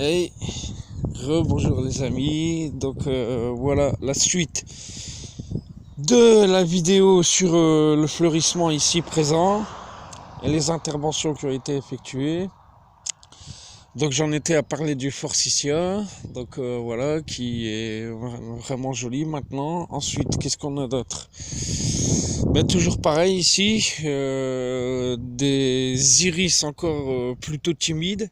Hey, bonjour les amis. Donc voilà la suite de la vidéo sur le fleurissement ici présent et les interventions qui ont été effectuées. Donc j'en étais à parler du forsythia, donc voilà, qui est vraiment joli maintenant. Ensuite, qu'est-ce qu'on a d'autre? Ben, toujours pareil ici, des iris encore plutôt timides,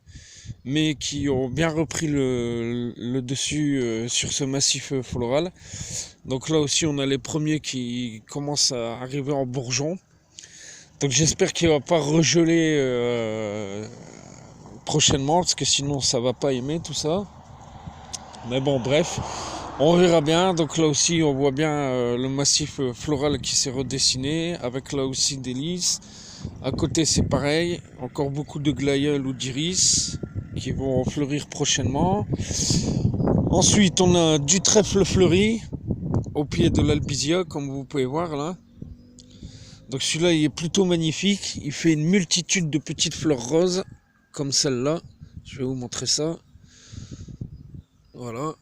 mais qui ont bien repris le dessus sur ce massif floral. Donc là aussi on a les premiers qui commencent à arriver en bourgeon. Donc j'espère qu'il ne va pas regeler prochainement, parce que sinon ça va pas aimer tout ça. Mais bon, bref, on verra bien. Donc là aussi on voit bien le massif floral qui s'est redessiné, avec là aussi des lys. À côté c'est pareil, encore beaucoup de glaïeuls ou d'iris qui vont fleurir prochainement. Ensuite on a du trèfle fleuri au pied de l'albizia, comme vous pouvez voir là. Donc celui-là il est plutôt magnifique, il fait une multitude de petites fleurs roses comme celle-là. Je vais vous montrer ça. Voilà.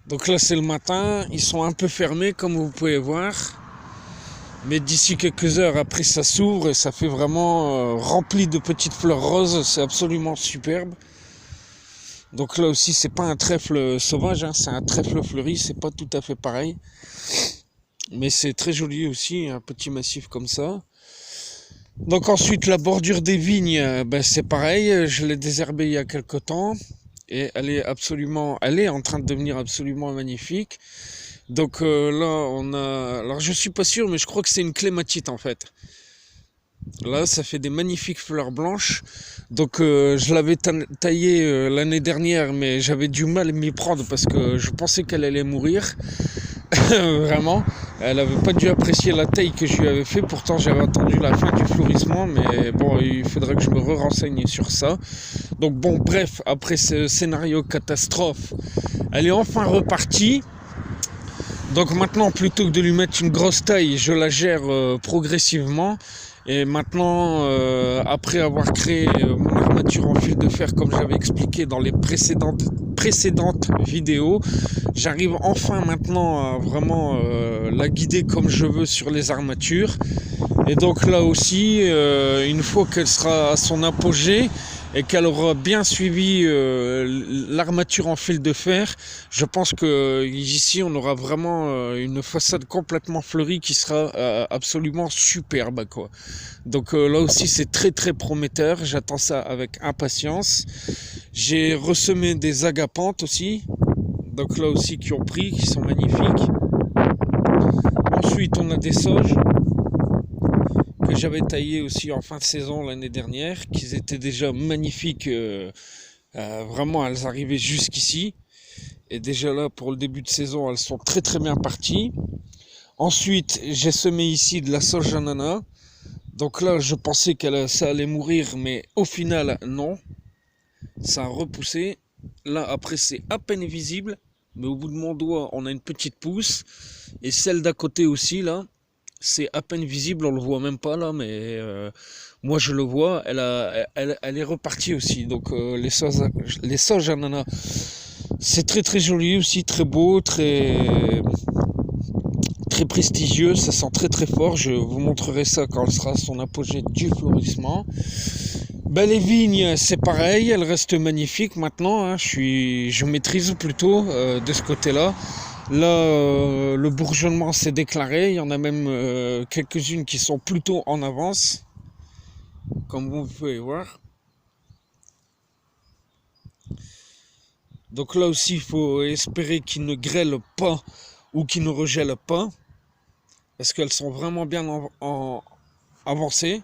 Donc là c'est le matin, ils sont un peu fermés comme vous pouvez voir. Mais d'ici quelques heures après ça s'ouvre et ça fait vraiment rempli de petites fleurs roses, c'est absolument superbe. Donc là aussi c'est pas un trèfle sauvage, hein, c'est un trèfle fleuri, c'est pas tout à fait pareil. Mais c'est très joli aussi, un petit massif comme ça. Donc ensuite la bordure des vignes, ben c'est pareil, je l'ai désherbée il y a quelque temps. Et elle est en train de devenir absolument magnifique. Donc là on a, alors je suis pas sûr mais je crois que c'est une clématite en fait. Là ça fait des magnifiques fleurs blanches. Donc je l'avais taillée l'année dernière, mais j'avais du mal à m'y prendre parce que je pensais qu'elle allait mourir. Vraiment, elle avait pas dû apprécier la taille que je lui avais fait. Pourtant j'avais attendu la fin du fleurissement, mais bon, il faudrait que je me renseigne sur ça. Donc bon, bref, après ce scénario catastrophe, elle est enfin repartie. Donc maintenant, plutôt que de lui mettre une grosse taille, je la gère progressivement. Et maintenant, après avoir créé mon armature en fil de fer, comme j'avais expliqué dans les précédentes vidéos, j'arrive enfin maintenant à vraiment la guider comme je veux sur les armatures. Et donc là aussi, une fois qu'elle sera à son apogée et qu'elle aura bien suivi l'armature en fil de fer, je pense que ici on aura vraiment une façade complètement fleurie qui sera absolument superbe, quoi. Donc là aussi c'est très très prometteur, j'attends ça avec impatience. J'ai ressemé des agapantes aussi, donc là aussi qui ont pris, qui sont magnifiques. Ensuite on a des sauges que j'avais taillé aussi en fin de saison l'année dernière, qui étaient déjà magnifiques, vraiment elles arrivaient jusqu'ici, et déjà là pour le début de saison elles sont très très bien parties. Ensuite j'ai semé ici de la sauge ananas, donc là je pensais que ça allait mourir, mais au final non, ça a repoussé. Là après c'est à peine visible, mais au bout de mon doigt on a une petite pousse, et celle d'à côté aussi là, c'est à peine visible, on le voit même pas là, mais moi je le vois, elle est repartie aussi. Donc les sauges ananas, c'est très très joli aussi, très beau, très très prestigieux, ça sent très très fort. Je vous montrerai ça quand elle sera à son apogée du fleurissement. Ben, les vignes c'est pareil, elles restent magnifiques maintenant, hein. Je maîtrise plutôt de ce côté-là. Là, le bourgeonnement s'est déclaré, il y en a même quelques-unes qui sont plutôt en avance, comme vous pouvez voir. Donc là aussi, il faut espérer qu'ils ne grêlent pas ou qu'ils ne regèlent pas, parce qu'elles sont vraiment bien avancées.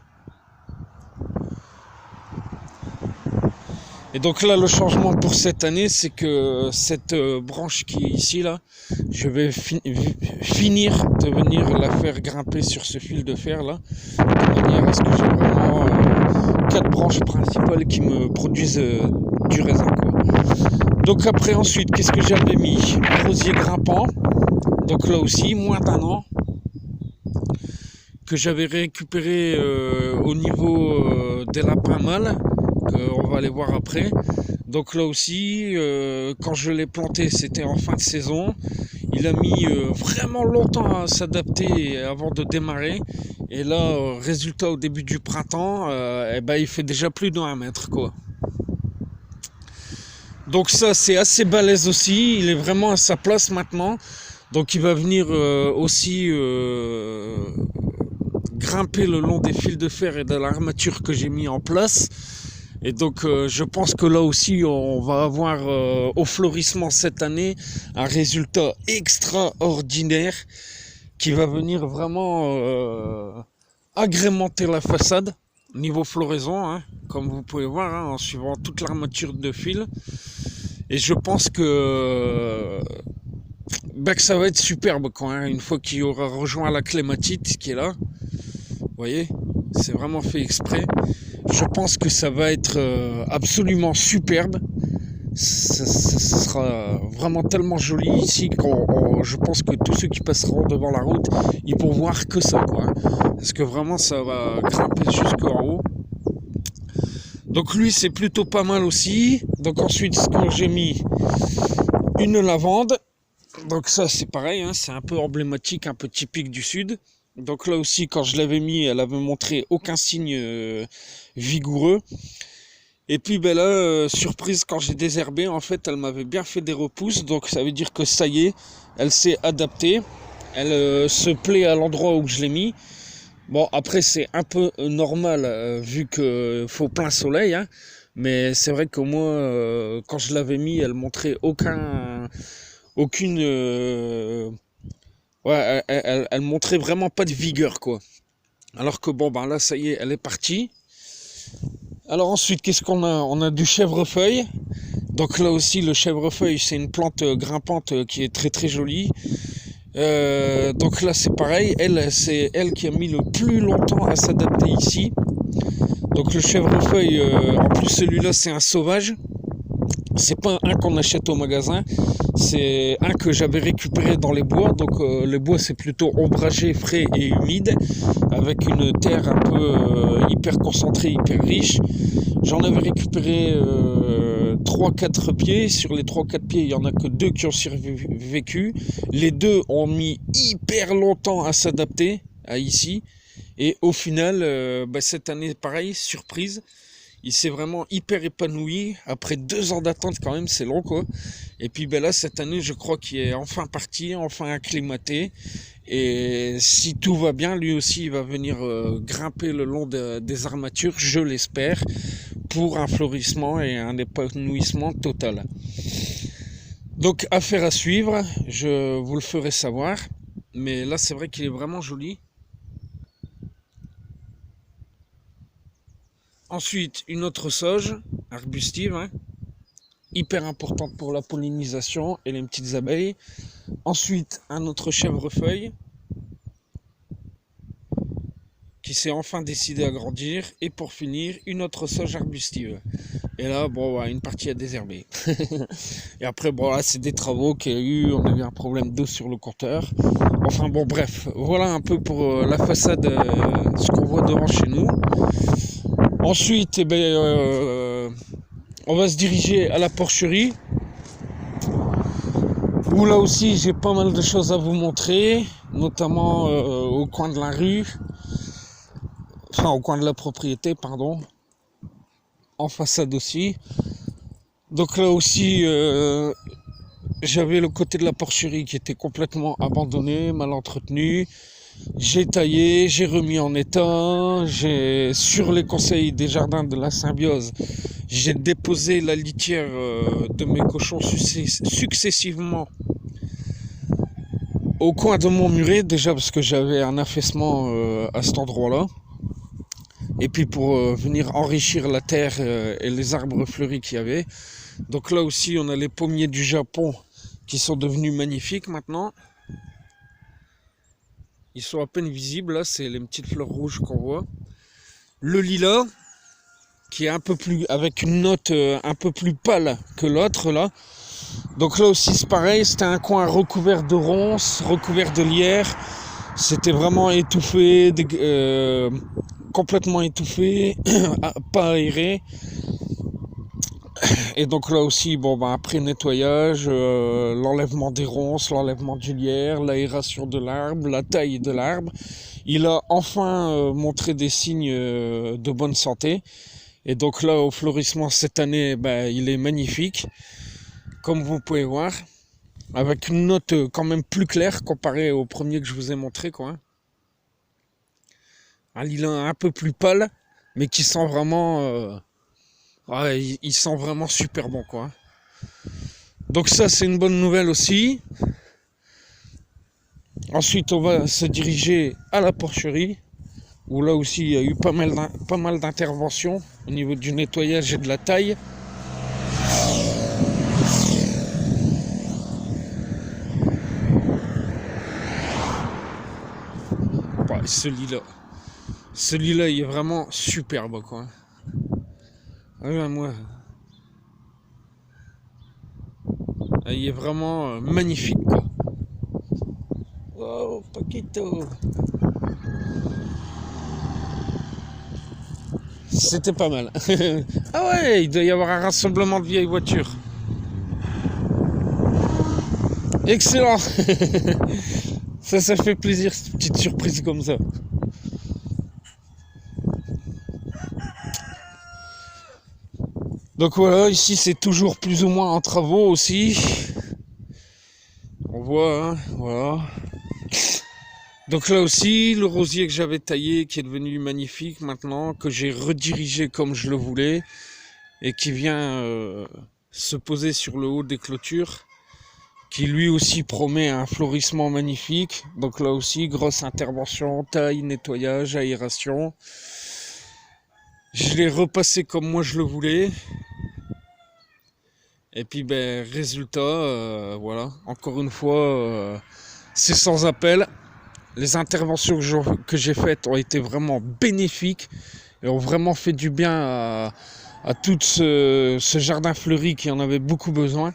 Et donc là, le changement pour cette année, c'est que cette branche qui est ici, là, je vais finir de venir la faire grimper sur ce fil de fer, là, de manière à ce que j'ai vraiment 4 branches principales qui me produisent du raisin, quoi. Donc après, ensuite, qu'est-ce que j'avais mis? Un rosier grimpant, donc là aussi, moins d'un an, que j'avais récupéré au niveau des lapins mâles, qu'on va aller voir après. Donc là aussi, quand je l'ai planté, c'était en fin de saison. Il a mis vraiment longtemps à s'adapter avant de démarrer. Et là, résultat au début du printemps, il fait déjà plus d'1 mètre, quoi. Donc ça, c'est assez balèze aussi. Il est vraiment à sa place maintenant. Donc il va venir aussi grimper le long des fils de fer et de l'armature que j'ai mis en place. Et donc je pense que là aussi on va avoir au fleurissement cette année un résultat extraordinaire qui va venir vraiment agrémenter la façade niveau floraison, hein, comme vous pouvez voir, hein, en suivant toute l'armature de fil. Et je pense que ça va être superbe quoi, hein, une fois qu'il aura rejoint la clématite qui est là. Vous voyez, c'est vraiment fait exprès. Je pense que ça va être absolument superbe. Ça sera vraiment tellement joli ici je pense que tous ceux qui passeront devant la route, ils pourront voir que ça, quoi. Parce que vraiment, ça va grimper jusqu'en haut. Donc lui, c'est plutôt pas mal aussi. Donc ensuite, quand j'ai mis une lavande, donc ça c'est pareil, hein, c'est un peu emblématique, un peu typique du sud. Donc là aussi, quand je l'avais mis, elle avait montré aucun signe vigoureux. Et puis là, surprise, quand j'ai désherbé, en fait, elle m'avait bien fait des repousses. Donc ça veut dire que ça y est, elle s'est adaptée. Elle se plaît à l'endroit où je l'ai mis. Bon, après, c'est un peu normal, vu qu'il faut plein soleil. Hein, mais c'est vrai que moi, quand je l'avais mis, elle montrait aucune... elle montrait vraiment pas de vigueur, quoi. Alors que là, ça y est, elle est partie. Alors ensuite, qu'est-ce qu'on a? On a du chèvrefeuille. Donc là aussi, le chèvrefeuille, c'est une plante grimpante qui est très très jolie. Donc là, c'est pareil. C'est elle qui a mis le plus longtemps à s'adapter ici. Donc le chèvrefeuille, en plus celui-là, c'est un sauvage. C'est pas un qu'on achète au magasin, c'est un que j'avais récupéré dans les bois. Donc les bois, c'est plutôt ombragé, frais et humide, avec une terre un peu hyper concentrée, hyper riche. J'en avais récupéré 3-4 pieds. Sur les 3-4 pieds, il n'y en a que 2 qui ont survécu. Les 2 ont mis hyper longtemps à s'adapter à ici. Et au final, cette année, pareil, surprise. Il s'est vraiment hyper épanoui. Après 2 ans d'attente quand même, c'est long quoi. Et puis là, cette année, je crois qu'il est enfin parti, enfin acclimaté. Et si tout va bien, lui aussi, il va venir grimper le long des armatures, je l'espère, pour un fleurissement et un épanouissement total. Donc, affaire à suivre, je vous le ferai savoir. Mais là, c'est vrai qu'il est vraiment joli. Ensuite, une autre sauge arbustive, hein, hyper importante pour la pollinisation et les petites abeilles. Ensuite, un autre chèvrefeuille qui s'est enfin décidé à grandir. Et pour finir, une autre sauge arbustive. Et là, une partie à désherber. Et après, là, c'est des travaux qu'il y a eu. On a eu un problème d'eau sur le compteur. Enfin bref, voilà un peu pour la façade, ce qu'on voit devant chez nous. Ensuite, on va se diriger à la porcherie, où là aussi j'ai pas mal de choses à vous montrer, notamment au coin de la rue, au coin de la propriété, pardon, en façade aussi. Donc là aussi, j'avais le côté de la porcherie qui était complètement abandonné, mal entretenu. J'ai taillé, j'ai remis en état, sur les conseils des jardins de la Symbiose, j'ai déposé la litière de mes cochons successivement au coin de mon muret, déjà parce que j'avais un affaissement à cet endroit-là. Et puis pour venir enrichir la terre et les arbres fleuris qu'il y avait. Donc là aussi, on a les pommiers du Japon qui sont devenus magnifiques maintenant. Ils sont à peine visibles, là, c'est les petites fleurs rouges qu'on voit. Le lilas, qui est un peu plus, avec une note un peu plus pâle que l'autre, là. Donc là aussi, c'est pareil, c'était un coin recouvert de ronces, recouvert de lierre. C'était vraiment étouffé, complètement étouffé, pas aéré. Et donc là aussi, bon, bah, après nettoyage, l'enlèvement des ronces, l'enlèvement du lierre, l'aération de l'arbre, la taille de l'arbre, il a enfin montré des signes de bonne santé. Et donc là, au fleurissement cette année, bah, il est magnifique, comme vous pouvez voir, avec une note quand même plus claire comparée au premier que je vous ai montré, quoi. Un lilas un peu plus pâle, mais qui sent vraiment... ouais, il sent vraiment super bon, quoi. Donc ça, c'est une bonne nouvelle aussi. Ensuite, on va se diriger à la porcherie, où là aussi, il y a eu pas mal d'interventions au niveau du nettoyage et de la taille. Ouais, ce lilas, il est vraiment superbe, quoi. Ah, moi, il est vraiment magnifique, quoi. Oh, Paquito. C'était pas mal. Ah ouais, il doit y avoir un rassemblement de vieilles voitures. Excellent. Ça fait plaisir, cette petite surprise comme ça. Donc voilà, ici c'est toujours plus ou moins en travaux aussi. On voit, hein, voilà. Donc là aussi, le rosier que j'avais taillé, qui est devenu magnifique maintenant, que j'ai redirigé comme je le voulais, et qui vient se poser sur le haut des clôtures, qui lui aussi promet un florissement magnifique. Donc là aussi, grosse intervention, taille, nettoyage, aération. Je l'ai repassé comme moi je le voulais. Et puis ben résultat, voilà, encore une fois, c'est sans appel. Les interventions que j'ai faites ont été vraiment bénéfiques et ont vraiment fait du bien à tout ce jardin fleuri qui en avait beaucoup besoin.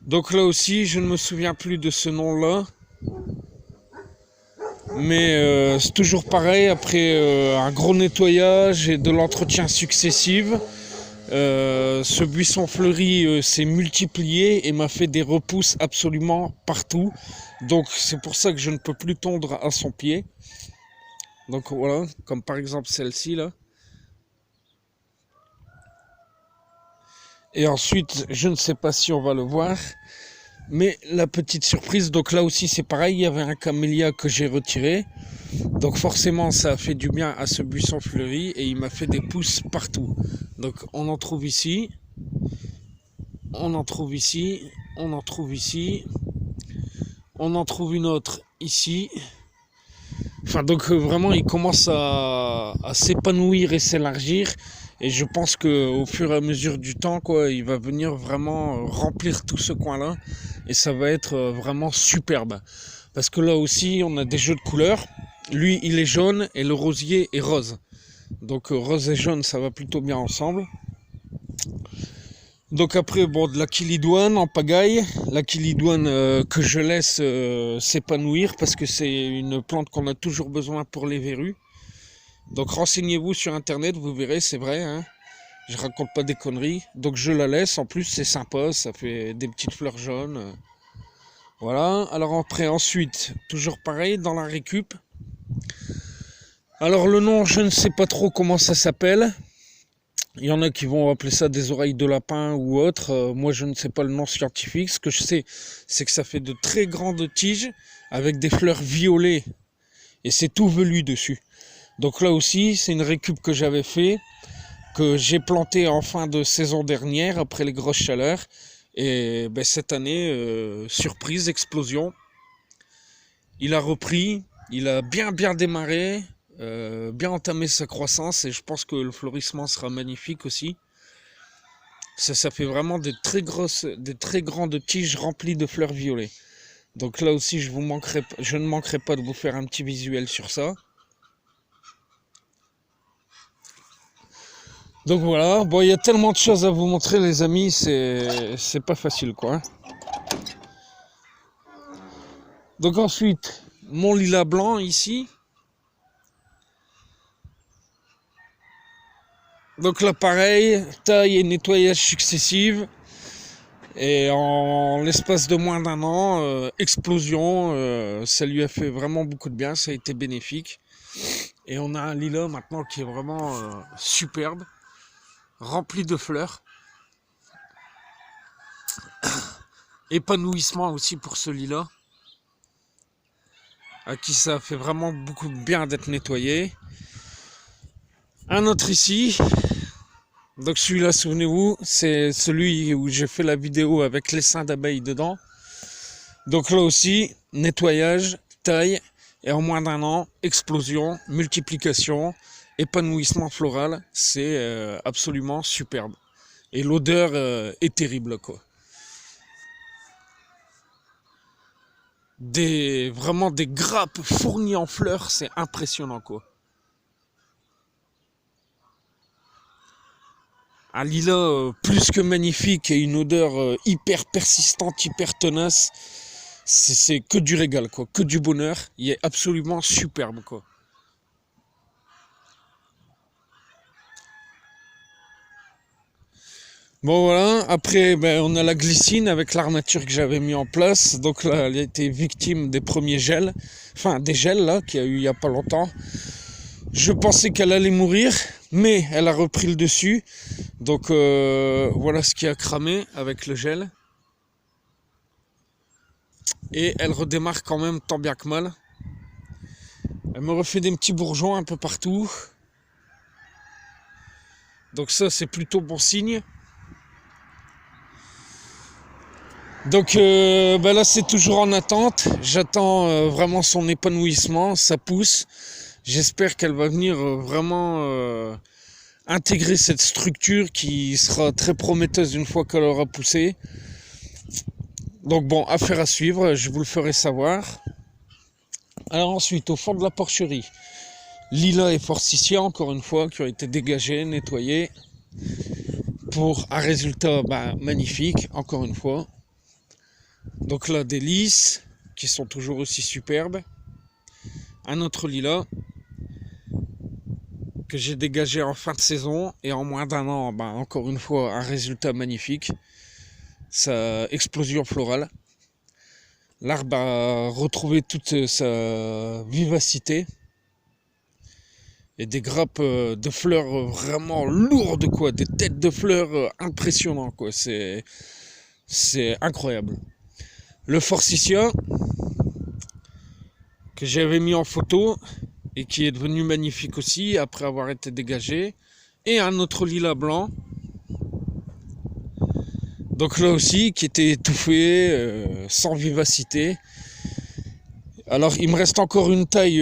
Donc là aussi, je ne me souviens plus de ce nom-là. Mais c'est toujours pareil, après un gros nettoyage et de l'entretien successif, ce buisson fleuri s'est multiplié et m'a fait des repousses absolument partout. Donc c'est pour ça que je ne peux plus tondre à son pied. Donc voilà, comme par exemple celle-ci là. Et ensuite, je ne sais pas si on va le voir, mais la petite surprise, donc là aussi c'est pareil, il y avait un camélia que j'ai retiré. Donc forcément ça a fait du bien à ce buisson fleuri et il m'a fait des pousses partout. Donc on en trouve ici, on en trouve ici, on en trouve ici, on en trouve une autre ici. Enfin donc vraiment il commence à s'épanouir et s'élargir. Et je pense qu'au fur et à mesure du temps, quoi, il va venir vraiment remplir tout ce coin-là. Et ça va être vraiment superbe. Parce que là aussi, on a des jeux de couleurs. Lui, il est jaune et le rosier est rose. Donc rose et jaune, ça va plutôt bien ensemble. Donc après, bon, de la kilidoine en pagaille. La kilidoine que je laisse s'épanouir parce que c'est une plante qu'on a toujours besoin pour les verrues. Donc renseignez-vous sur internet, vous verrez, c'est vrai, hein. Je raconte pas des conneries. Donc je la laisse, en plus c'est sympa, ça fait des petites fleurs jaunes. Voilà, alors après ensuite, toujours pareil, dans la récup. Alors le nom, je ne sais pas trop comment ça s'appelle. Il y en a qui vont appeler ça des oreilles de lapin ou autre. Moi je ne sais pas le nom scientifique. Ce que je sais, c'est que ça fait de très grandes tiges avec des fleurs violettes. Et c'est tout velu dessus. Donc là aussi, c'est une récup que j'avais fait, que j'ai planté en fin de saison dernière, après les grosses chaleurs. Et ben, cette année, surprise, explosion. Il a repris, il a bien démarré, bien entamé sa croissance. Et je pense que le florissement sera magnifique aussi. Ça fait vraiment des très grandes tiges remplies de fleurs violettes. Donc là aussi, je ne manquerai pas de vous faire un petit visuel sur ça. Donc voilà, bon, il y a tellement de choses à vous montrer les amis, c'est pas facile quoi. Donc ensuite, mon lilas blanc ici. Donc là pareil, taille et nettoyage successifs. Et en l'espace de moins d'un an, explosion, ça lui a fait vraiment beaucoup de bien, ça a été bénéfique. Et on a un lilas maintenant qui est vraiment superbe, rempli de fleurs. Épanouissement aussi pour ce lilas, à qui ça fait vraiment beaucoup de bien d'être nettoyé. Un autre ici. Donc celui-là, souvenez-vous, c'est celui où j'ai fait la vidéo avec l'essaim d'abeilles dedans. Donc là aussi, nettoyage, taille, et en moins d'un an, explosion, multiplication, épanouissement floral, c'est absolument superbe. Et l'odeur est terrible, quoi. Vraiment des grappes fournies en fleurs, c'est impressionnant, quoi. Un lilas plus que magnifique et une odeur hyper persistante, hyper tenace. C'est que du régal, quoi, que du bonheur. Il est absolument superbe, quoi. Bon voilà, après on a la glycine avec l'armature que j'avais mis en place. Donc là, elle a été victime des premiers gels, enfin des gels là qu'il y a eu il y a pas longtemps. Je pensais qu'elle allait mourir, mais elle a repris le dessus. Donc voilà ce qui a cramé avec le gel. Et elle redémarre quand même tant bien que mal. Elle me refait des petits bourgeons un peu partout. Donc ça c'est plutôt bon signe. Donc là c'est toujours en attente. J'attends vraiment son épanouissement, ça pousse. J'espère qu'elle va venir vraiment intégrer cette structure qui sera très prometteuse une fois qu'elle aura poussé. Donc bon, affaire à suivre, je vous le ferai savoir. Alors ensuite, au fond de la porcherie, lilas et forsythia, encore une fois, qui ont été dégagés, nettoyés, pour un résultat magnifique, encore une fois. Donc là, des lys, qui sont toujours aussi superbes. Un autre lilas, que j'ai dégagé en fin de saison, et en moins d'un an, encore une fois, un résultat magnifique. Sa explosion florale. L'arbre a retrouvé toute sa vivacité. Et des grappes de fleurs vraiment lourdes, quoi. Des têtes de fleurs impressionnantes, quoi. C'est incroyable. Le forsythia, que j'avais mis en photo, et qui est devenu magnifique aussi, après avoir été dégagé. Et un autre lilas blanc. Donc là aussi, qui était étouffé, sans vivacité. Alors il me reste encore une taille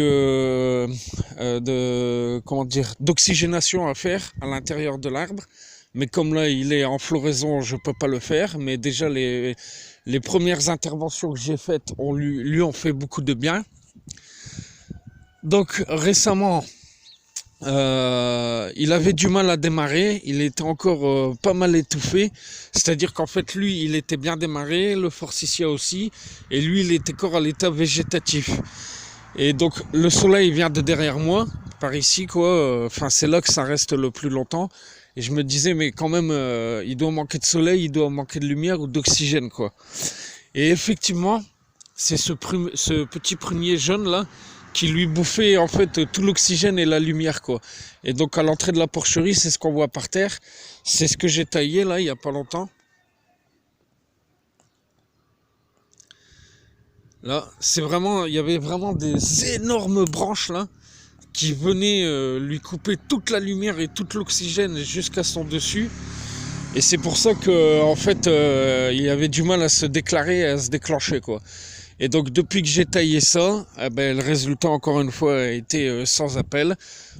d'oxygénation à faire à l'intérieur de l'arbre. Mais comme là il est en floraison, je ne peux pas le faire. Mais déjà les premières interventions que j'ai faites lui ont fait beaucoup de bien. Donc récemment, il avait du mal à démarrer, il était encore pas mal étouffé, c'est-à-dire qu'en fait lui il était bien démarré, le forsythia aussi, et lui il était encore à l'état végétatif. Et donc le soleil vient de derrière moi, par ici quoi, c'est là que ça reste le plus longtemps, et je me disais mais quand même il doit manquer de soleil, il doit manquer de lumière ou d'oxygène quoi. Et effectivement c'est ce petit prunier jaune là qui lui bouffait en fait tout l'oxygène et la lumière quoi. Et donc à l'entrée de la porcherie, c'est ce qu'on voit par terre. C'est ce que j'ai taillé là il y a pas longtemps. Là, il y avait vraiment des énormes branches là qui venaient lui couper toute la lumière et tout l'oxygène jusqu'à son dessus. Et c'est pour ça que en fait il avait du mal à se déclarer, à se déclencher quoi. Et donc depuis que j'ai taillé ça, le résultat encore une fois a été sans appel.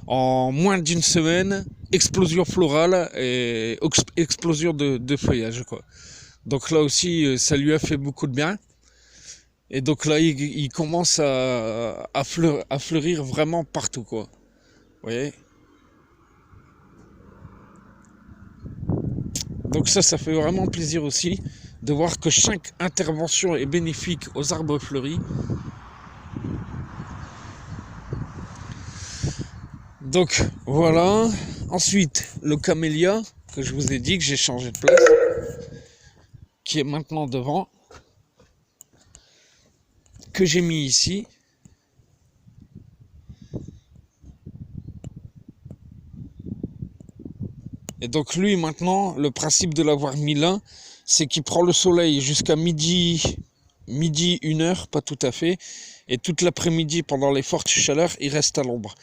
En moins d'une semaine, explosion florale et explosion de feuillage quoi. Donc là aussi ça lui a fait beaucoup de bien. Et donc là il commence à fleurir vraiment partout quoi. Vous voyez ? Donc ça fait vraiment plaisir aussi de voir que chaque intervention est bénéfique aux arbres fleuris. Donc voilà, Ensuite, le camélia, que je vous ai dit que j'ai changé de place, qui est maintenant devant, que j'ai mis ici. Et donc lui maintenant, le principe de l'avoir mis là, c'est qu'il prend le soleil jusqu'à midi, 1h, pas tout à fait, et toute l'après-midi pendant les fortes chaleurs, il reste à l'ombre.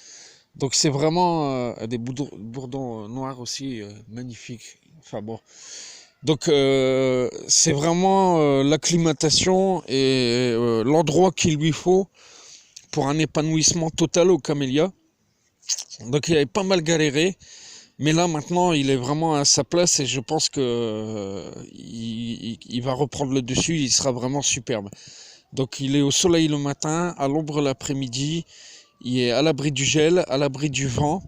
Donc c'est vraiment des bourdons noirs aussi magnifiques. Enfin bon. Donc c'est vraiment l'acclimatation et l'endroit qu'il lui faut pour un épanouissement total au camélia. Donc il avait pas mal galéré. Mais là, maintenant, il est vraiment à sa place et je pense que il va reprendre le dessus, il sera vraiment superbe. Donc, il est au soleil le matin, à l'ombre l'après-midi, il est à l'abri du gel, à l'abri du vent.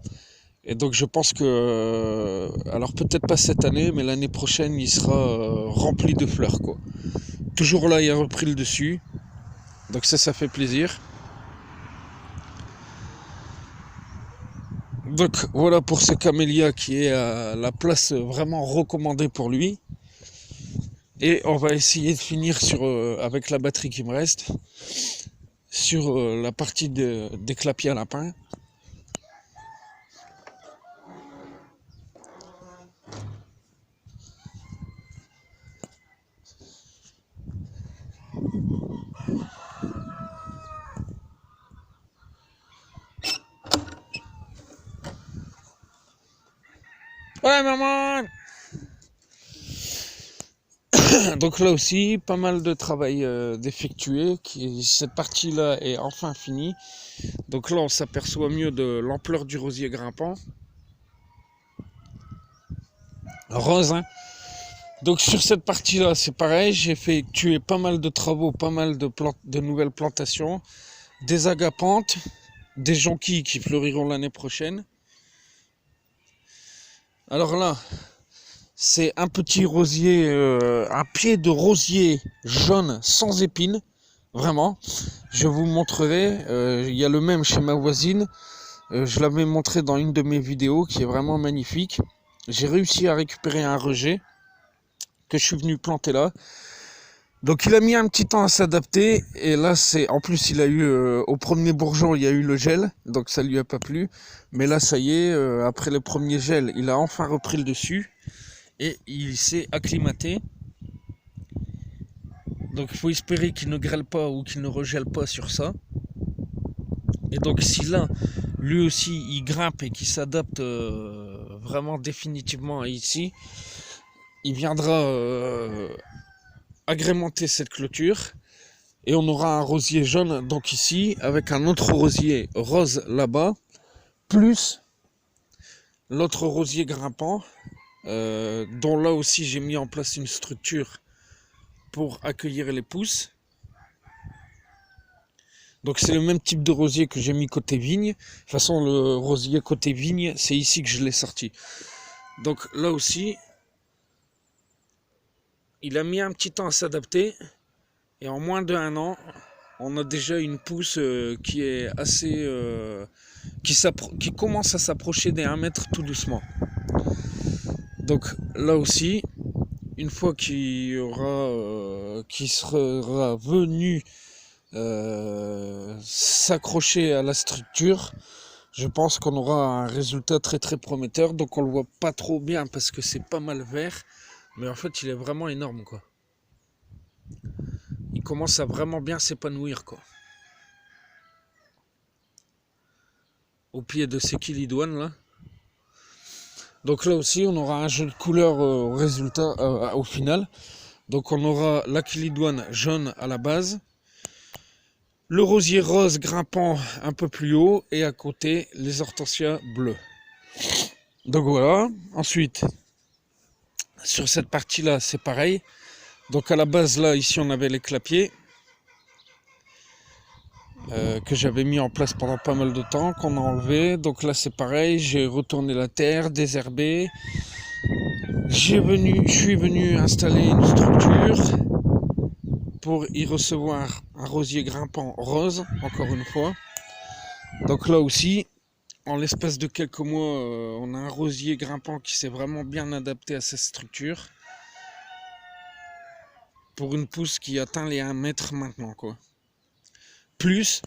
Et donc, je pense que, alors peut-être pas cette année, mais l'année prochaine, il sera rempli de fleurs, quoi. Toujours là, il a repris le dessus. Donc ça fait plaisir. Donc voilà pour ce camélia qui est à la place vraiment recommandée pour lui. Et on va essayer de finir sur, avec la batterie qui me reste, sur la partie des clapiers à lapin. Ouais maman. Donc là aussi, pas mal de travail d'effectuer. Cette partie-là est enfin finie. Donc là, on s'aperçoit mieux de l'ampleur du rosier grimpant. Rose, hein. Donc sur cette partie-là, c'est pareil. J'ai effectué pas mal de travaux, pas mal de nouvelles plantations. Des agapantes, des jonquilles qui fleuriront l'année prochaine. Alors là, c'est un petit rosier, un pied de rosier jaune sans épines, vraiment. Je vous montrerai, il y a le même chez ma voisine, je l'avais montré dans une de mes vidéos qui est vraiment magnifique. J'ai réussi à récupérer un rejet que je suis venu planter là. Donc il a mis un petit temps à s'adapter et là c'est en plus il a eu au premier bourgeon il y a eu le gel donc ça lui a pas plu, mais là ça y est, après le premier gel il a enfin repris le dessus et il s'est acclimaté. Donc il faut espérer qu'il ne grêle pas ou qu'il ne regèle pas sur ça. Et donc si là lui aussi il grimpe et qu'il s'adapte vraiment définitivement à ici, il viendra agrémenter cette clôture et on aura un rosier jaune donc ici avec un autre rosier rose là-bas plus l'autre rosier grimpant dont là aussi j'ai mis en place une structure pour accueillir les pousses. Donc c'est le même type de rosier que j'ai mis côté vigne. De toute façon le rosier côté vigne c'est ici que je l'ai sorti. Donc là aussi il a mis un petit temps à s'adapter et en moins d'1 an, on a déjà une pousse qui est assez, qui commence à s'approcher des 1 mètre tout doucement. Donc là aussi, une fois qu'il sera venu s'accrocher à la structure, je pense qu'on aura un résultat très très prometteur. Donc on le voit pas trop bien parce que c'est pas mal vert. Mais en fait, il est vraiment énorme, quoi. Il commence à vraiment bien s'épanouir, quoi. Au pied de ces kilidoines, là. Donc là aussi, on aura un jeu de couleur au résultat, au final. Donc on aura la kilidoine jaune à la base. Le rosier rose grimpant un peu plus haut. Et à côté, les hortensias bleues. Donc voilà. Ensuite... sur cette partie-là, c'est pareil. Donc à la base, là, ici, on avait les clapiers que j'avais mis en place pendant pas mal de temps, qu'on a enlevé. Donc là, c'est pareil. J'ai retourné la terre, désherbé. Je suis venu installer une structure pour y recevoir un rosier grimpant rose, encore une fois. Donc là aussi, En l'espace de quelques mois, on a un rosier grimpant qui s'est vraiment bien adapté à cette structure. Pour une pousse qui atteint les 1 mètre maintenant, quoi. Plus,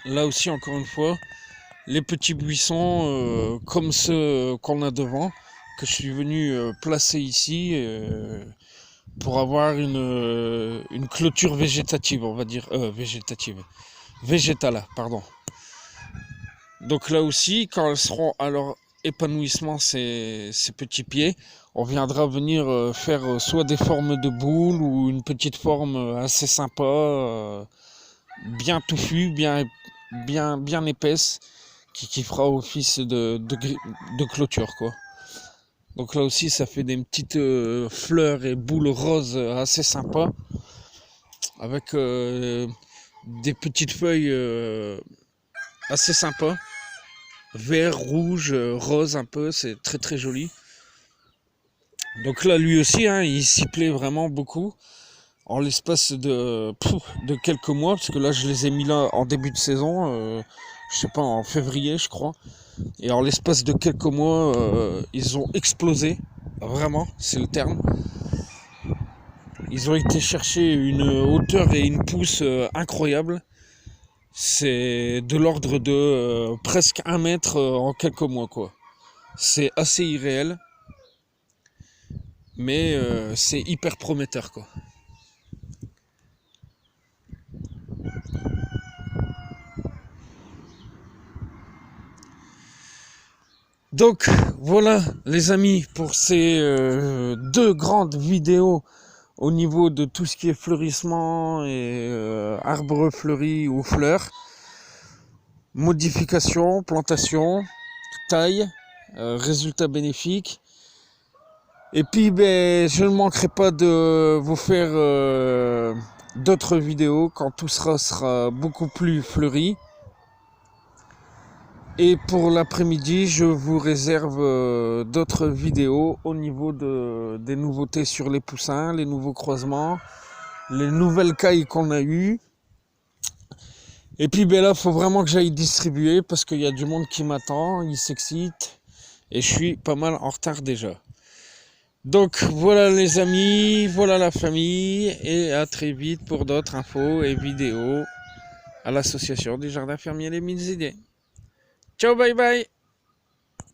là aussi, encore une fois, les petits buissons comme ceux qu'on a devant, que je suis venu placer ici pour avoir une clôture végétative, on va dire, végétale, pardon. Donc là aussi, quand elles seront à leur épanouissement, ces petits pieds, on viendra venir faire soit des formes de boules ou une petite forme assez sympa, bien touffue, bien épaisse, qui fera office de clôture, quoi. Donc là aussi, ça fait des petites fleurs et boules roses assez sympas, avec des petites feuilles assez sympas, vert, rouge, rose un peu, c'est très très joli. Donc là, lui aussi, hein, il s'y plaît vraiment beaucoup. En l'espace de quelques mois, parce que là, je les ai mis là en début de saison, je sais pas, en février, je crois. Et en l'espace de quelques mois, ils ont explosé. Vraiment, c'est le terme. Ils ont été chercher une hauteur et une pousse incroyable. C'est de l'ordre de presque 1 mètre en quelques mois, quoi. C'est assez irréel. Mais c'est hyper prometteur, quoi. Donc voilà les amis pour ces 2 grandes vidéos au niveau de tout ce qui est fleurissement et arbres fleuris ou fleurs. Modification, plantation, taille, résultat bénéfique. Et puis je ne manquerai pas de vous faire d'autres vidéos quand tout sera beaucoup plus fleuri. Et pour l'après-midi, je vous réserve d'autres vidéos au niveau des nouveautés sur les poussins, les nouveaux croisements, les nouvelles cailles qu'on a eues. Et puis là, il faut vraiment que j'aille distribuer parce qu'il y a du monde qui m'attend, ils s'excitent et je suis pas mal en retard déjà. Donc voilà les amis, voilà la famille et à très vite pour d'autres infos et vidéos à l'association des jardins fermiers Les Mille Idées. Ciao, bye bye.